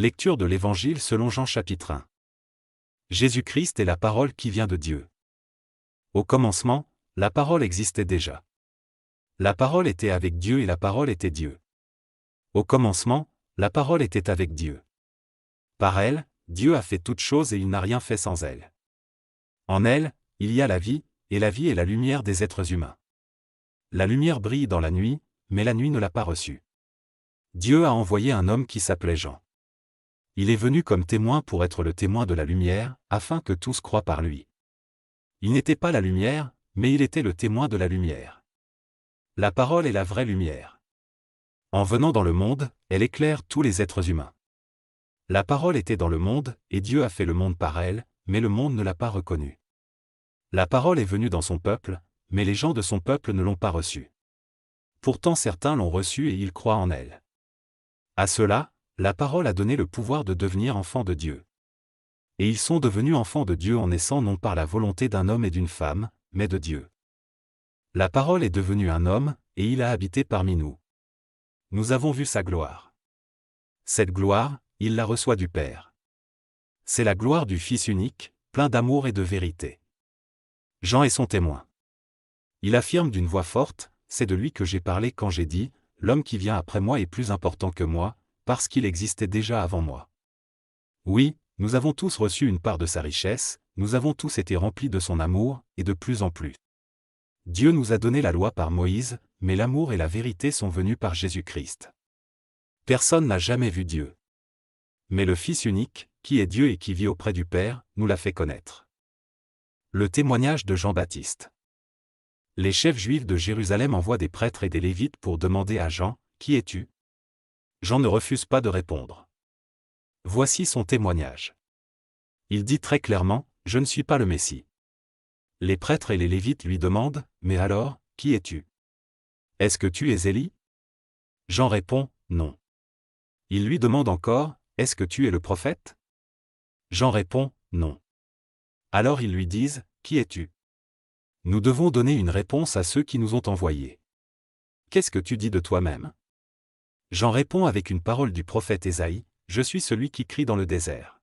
Lecture de l'Évangile selon Jean chapitre 1. Jésus-Christ est la parole qui vient de Dieu. Au commencement, la parole existait déjà. La parole était avec Dieu et la parole était Dieu. Au commencement, la parole était avec Dieu. Par elle, Dieu a fait toutes choses et il n'a rien fait sans elle. En elle, il y a la vie, et la vie est la lumière des êtres humains. La lumière brille dans la nuit, mais la nuit ne l'a pas reçue. Dieu a envoyé un homme qui s'appelait Jean. Il est venu comme témoin pour être le témoin de la lumière, afin que tous croient par lui. Il n'était pas la lumière, mais il était le témoin de la lumière. La parole est la vraie lumière. En venant dans le monde, elle éclaire tous les êtres humains. La parole était dans le monde, et Dieu a fait le monde par elle, mais le monde ne l'a pas reconnue. La parole est venue dans son peuple, mais les gens de son peuple ne l'ont pas reçue. Pourtant certains l'ont reçue et ils croient en elle. À ceux-là, la parole a donné le pouvoir de devenir enfants de Dieu. Et ils sont devenus enfants de Dieu en naissant non par la volonté d'un homme et d'une femme, mais de Dieu. La parole est devenue un homme, et il a habité parmi nous. Nous avons vu sa gloire. Cette gloire, il la reçoit du Père. C'est la gloire du Fils unique, plein d'amour et de vérité. Jean est son témoin. Il affirme d'une voix forte, « C'est de lui que j'ai parlé quand j'ai dit, l'homme qui vient après moi est plus important que moi, parce qu'il existait déjà avant moi. » Oui, nous avons tous reçu une part de sa richesse, nous avons tous été remplis de son amour, et de plus en plus. Dieu nous a donné la loi par Moïse, mais l'amour et la vérité sont venus par Jésus-Christ. Personne n'a jamais vu Dieu. Mais le Fils unique, qui est Dieu et qui vit auprès du Père, nous l'a fait connaître. Le témoignage de Jean-Baptiste. Les chefs juifs de Jérusalem envoient des prêtres et des lévites pour demander à Jean, « Qui es-tu » Jean ne refuse pas de répondre. Voici son témoignage. Il dit très clairement, « Je ne suis pas le Messie. » Les prêtres et les lévites lui demandent, « Mais alors, qui es-tu ? Est-ce que tu es Élie » Jean répond, « Non. » Il lui demande encore, « Est-ce que tu es le prophète » Jean répond, « Non. » Alors ils lui disent, « Qui es-tu » Nous devons donner une réponse à ceux qui nous ont envoyés. Qu'est-ce que tu dis de toi-même ? Jean répond avec une parole du prophète Ésaïe, « Je suis celui qui crie dans le désert.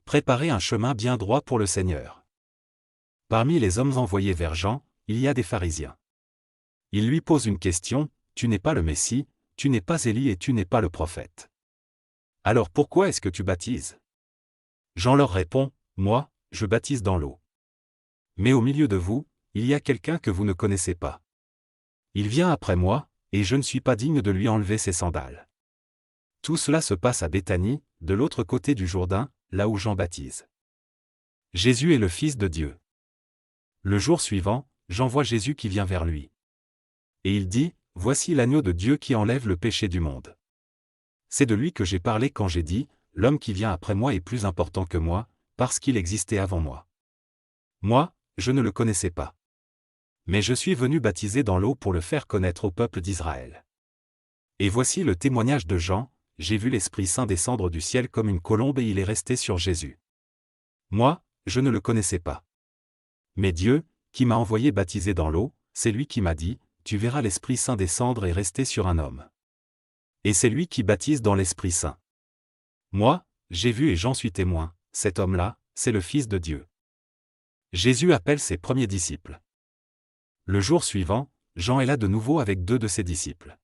Préparez un chemin bien droit pour le Seigneur. » Parmi les hommes envoyés vers Jean, il y a des pharisiens. Ils lui posent une question, « Tu n'es pas le Messie, tu n'es pas Élie et tu n'es pas le prophète. Alors pourquoi est-ce que tu baptises » Jean leur répond, « Moi, je baptise dans l'eau. Mais au milieu de vous, il y a quelqu'un que vous ne connaissez pas. Il vient après moi, et je ne suis pas digne de lui enlever ses sandales. » Tout cela se passe à Béthanie, de l'autre côté du Jourdain, là où Jean baptise. Jésus est le Fils de Dieu. Le jour suivant, Jean voit Jésus qui vient vers lui. Et il dit, « Voici l'agneau de Dieu qui enlève le péché du monde. C'est de lui que j'ai parlé quand j'ai dit, l'homme qui vient après moi est plus important que moi, parce qu'il existait avant moi. Moi, je ne le connaissais pas. Mais je suis venu baptiser dans l'eau pour le faire connaître au peuple d'Israël. Et voici le témoignage de Jean, j'ai vu l'Esprit Saint descendre du ciel comme une colombe et il est resté sur Jésus. Moi, je ne le connaissais pas. Mais Dieu, qui m'a envoyé baptiser dans l'eau, c'est lui qui m'a dit, tu verras l'Esprit Saint descendre et rester sur un homme. Et c'est lui qui baptise dans l'Esprit Saint. Moi, j'ai vu et j'en suis témoin, cet homme-là, c'est le Fils de Dieu. » Jésus appelle ses premiers disciples. Le jour suivant, Jean est là de nouveau avec 2 de ses disciples.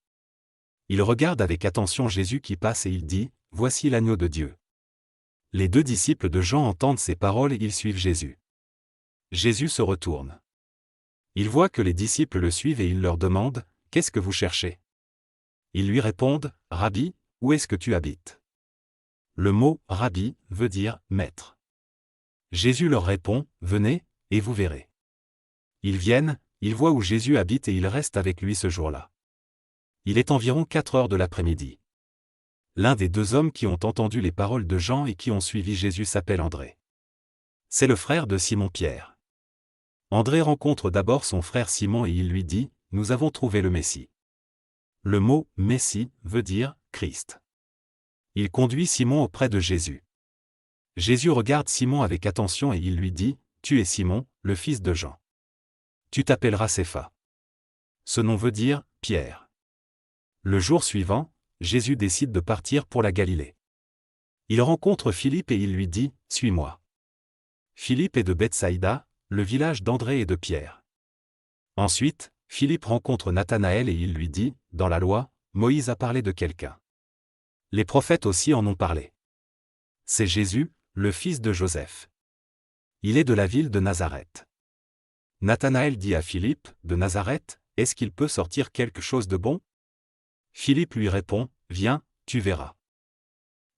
Il regarde avec attention Jésus qui passe et il dit, « Voici l'agneau de Dieu. » Les 2 disciples de Jean entendent ces paroles et ils suivent Jésus. Jésus se retourne. Il voit que les disciples le suivent et il leur demande, « Qu'est-ce que vous cherchez » Ils lui répondent, « Rabbi, où est-ce que tu habites » Le mot « Rabbi » veut dire « maître ». Jésus leur répond, « Venez, et vous verrez. » Ils viennent, ils voient où Jésus habite et ils restent avec lui ce jour-là. Il est environ 4 heures de l'après-midi. L'un des 2 hommes qui ont entendu les paroles de Jean et qui ont suivi Jésus s'appelle André. C'est le frère de Simon-Pierre. André rencontre d'abord son frère Simon et il lui dit, « Nous avons trouvé le Messie. » Le mot « Messie » veut dire « Christ ». Il conduit Simon auprès de Jésus. Jésus regarde Simon avec attention et il lui dit, « Tu es Simon, le fils de Jean. Tu t'appelleras Cépha. » Ce nom veut dire « Pierre ». Le jour suivant, Jésus décide de partir pour la Galilée. Il rencontre Philippe et il lui dit, « Suis-moi ». Philippe est de Bethsaïda, le village d'André et de Pierre. Ensuite, Philippe rencontre Nathanaël et il lui dit, « Dans la loi, Moïse a parlé de quelqu'un. Les prophètes aussi en ont parlé. C'est Jésus, le fils de Joseph. Il est de la ville de Nazareth. » Nathanaël dit à Philippe, « De Nazareth, est-ce qu'il peut sortir quelque chose de bon ?» Philippe lui répond, « Viens, tu verras. »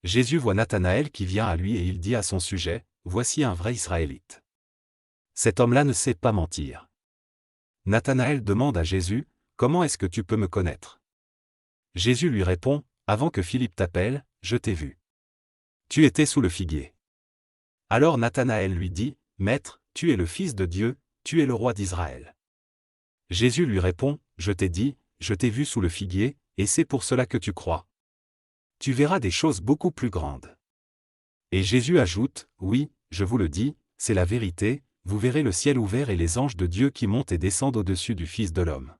Jésus voit Nathanaël qui vient à lui et il dit à son sujet, « Voici un vrai Israélite. Cet homme-là ne sait pas mentir. » Nathanaël demande à Jésus, « Comment est-ce que tu peux me connaître ?» Jésus lui répond, « Avant que Philippe t'appelle, je t'ai vu. Tu étais sous le figuier. » Alors Nathanaël lui dit, « Maître, tu es le Fils de Dieu, tu es le roi d'Israël. » Jésus lui répond, « Je t'ai dit, je t'ai vu sous le figuier, et c'est pour cela que tu crois. Tu verras des choses beaucoup plus grandes. » Et Jésus ajoute, « Oui, je vous le dis, c'est la vérité, vous verrez le ciel ouvert et les anges de Dieu qui montent et descendent au-dessus du Fils de l'homme. »